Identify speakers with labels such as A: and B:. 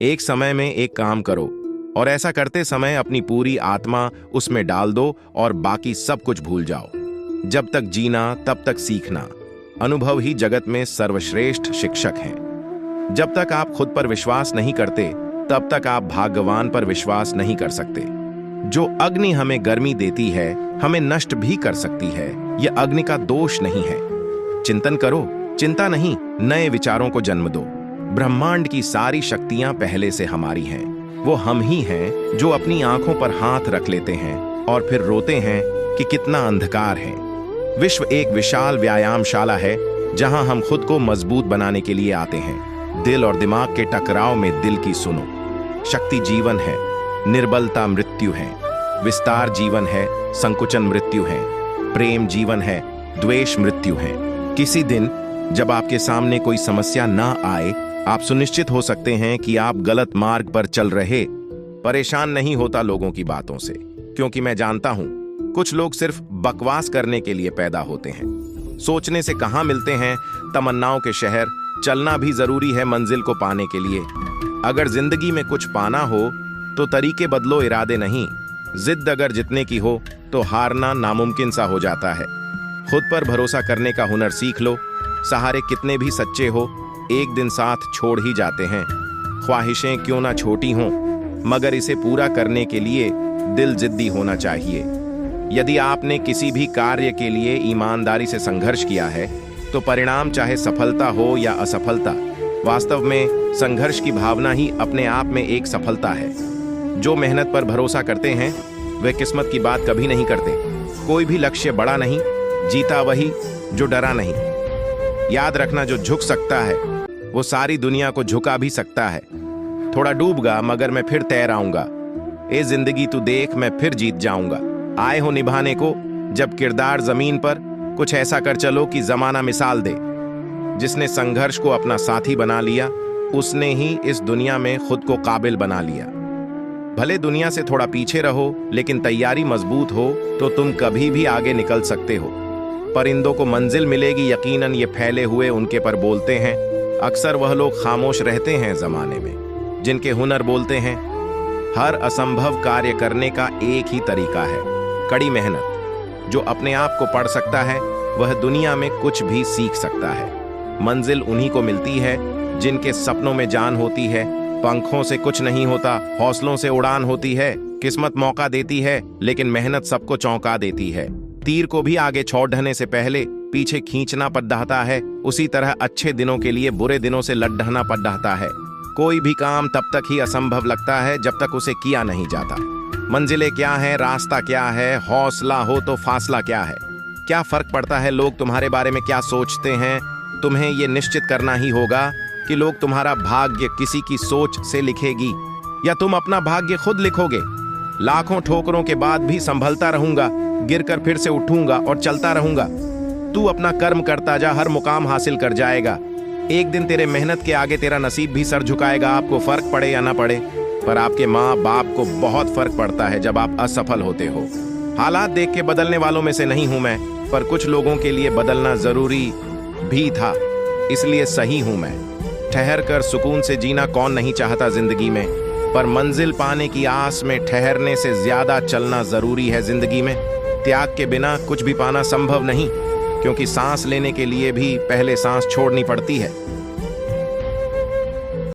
A: एक समय में एक काम करो और ऐसा करते समय अपनी पूरी आत्मा उसमें डाल दो और बाकी सब कुछ भूल जाओ। जब तक जीना तब तक सीखना। अनुभव ही जगत में सर्वश्रेष्ठ शिक्षक हैं। जब तक आप खुद पर विश्वास नहीं करते तब तक आप भाग्यवान पर विश्वास नहीं कर सकते। जो अग्नि हमें गर्मी देती है हमें नष्ट भी कर सकती है। यह अग्नि का दोष नहीं है। चिंतन करो, चिंता नहीं, नए विचारों को जन्म दो। ब्रह्मांड की सारी शक्तियां पहले से हमारी हैं। वो हम ही हैं जो अपनी आंखों पर हाथ रख लेते हैं और फिर रोते हैं कि कितना अंधकार है। विश्व एक विशाल व्यायामशाला है जहां हम खुद को मजबूत बनाने के लिए आते हैं। दिल और दिमाग के टकराव में दिल की सुनो। शक्ति जीवन है, निर्बलता मृत्यु है। विस्तार जीवन है, संकुचन मृत्यु है। प्रेम जीवन है, द्वेष मृत्यु है। किसी दिन जब आपके सामने कोई समस्या ना आए, आप सुनिश्चित हो सकते हैं कि आप गलत मार्ग पर चल रहे। परेशान नहीं होता लोगों की बातों से, क्योंकि मैं जानता हूं कुछ लोग सिर्फ बकवास करने के लिए पैदा होते हैं। सोचने से कहां मिलते हैं तमन्नाओं के शहर। चलना भी जरूरी है मंजिल को पाने के लिए। अगर जिंदगी में कुछ पाना हो तो तरीके बदलो, इरादे नहीं। जिद अगर जितने की हो तो हारना नामुमकिन सा हो जाता है। खुद पर भरोसा करने का हुनर सीख लो। सहारे कितने भी सच्चे हो एक दिन साथ छोड़ ही जाते हैं। ख्वाहिशें क्यों ना छोटी हों, मगर इसे पूरा करने के लिए दिल जिद्दी होना चाहिए। यदि आपने किसी भी कार्य के लिए ईमानदारी से संघर्ष किया है तो परिणाम चाहे सफलता हो या असफलता, वास्तव में संघर्ष की भावना ही अपने आप में एक सफलता है। जो मेहनत पर भरोसा करते हैं वे किस्मत की बात कभी नहीं करते। कोई भी लक्ष्य बड़ा नहीं, जीता वही जो डरा नहीं। याद रखना, जो झुक सकता है वो सारी दुनिया को झुका भी सकता है। थोड़ा डूबगा मगर मैं फिर तैर आऊंगा। ए जिंदगी तू देख, मैं फिर जीत जाऊंगा। आए हो निभाने को जब किरदार जमीन पर, कुछ ऐसा कर चलो कि जमाना मिसाल दे। जिसने संघर्ष को अपना साथी बना लिया उसने ही इस दुनिया में खुद को काबिल बना लिया। भले दुनिया से थोड़ा पीछे रहो, लेकिन तैयारी मजबूत हो तो तुम कभी भी आगे निकल सकते हो। परिंदों को मंजिल मिलेगी यकीनन, ये फैले हुए उनके पर बोलते हैं। अक्सर वह लोग खामोश रहते हैं जमाने में जिनके हुनर बोलते हैं। हर असंभव कार्य करने का एक ही तरीका है, कड़ी मेहनत। जो अपने आप को पढ़ सकता है वह दुनिया में कुछ भी सीख सकता है। मंजिल उन्हीं को मिलती है जिनके सपनों में जान होती है। पंखों से कुछ नहीं होता, हौसलों से उड़ान होती है। किस्मत मौका देती है लेकिन मेहनत सबको चौंका देती है। तीर को भी आगे छोड़ ढहने से पहले पीछे खींचना पड़ता है। उसी तरह अच्छे दिनों के लिए बुरे दिनों से लड़ ढहना पड़ता है। कोई भी काम तब तक ही असंभव लगता है जब तक उसे किया नहीं जाता। मंजिलें क्या है, रास्ता क्या है, हौसला हो तो फासला क्या है। क्या फर्क पड़ता है लोग तुम्हारे बारे में क्या सोचते हैं। तुम्हें ये निश्चित करना ही होगा कि लोग तुम्हारा भाग्य किसी की सोच से लिखेगी या तुम अपना भाग्य खुद लिखोगे। लाखों ठोकरों के बाद भी संभलता रहूंगा, गिरकर फिर से उठूंगा और चलता रहूंगा। तू अपना कर्म करता जा, हर मुकाम हासिल कर जाएगा। एक दिन तेरे मेहनत के आगे तेरा नसीब भी सर झुकाएगा। आपको फर्क पड़े या ना पड़े, पर आपके माँ बाप को बहुत फर्क पड़ता है जब आप असफल होते हो। हालात देख के बदलने वालों में से नहीं हूं मैं, पर कुछ लोगों के लिए बदलना जरूरी भी था, इसलिए सही हूं मैं। ठहर कर सुकून से जीना कौन नहीं चाहता जिंदगी में, पर मंजिल पाने की आस में ठहरने से ज्यादा चलना जरूरी है जिंदगी में। त्याग के बिना कुछ भी पाना संभव नहीं, क्योंकि सांस लेने के लिए भी पहले सांस छोड़नी पड़ती है।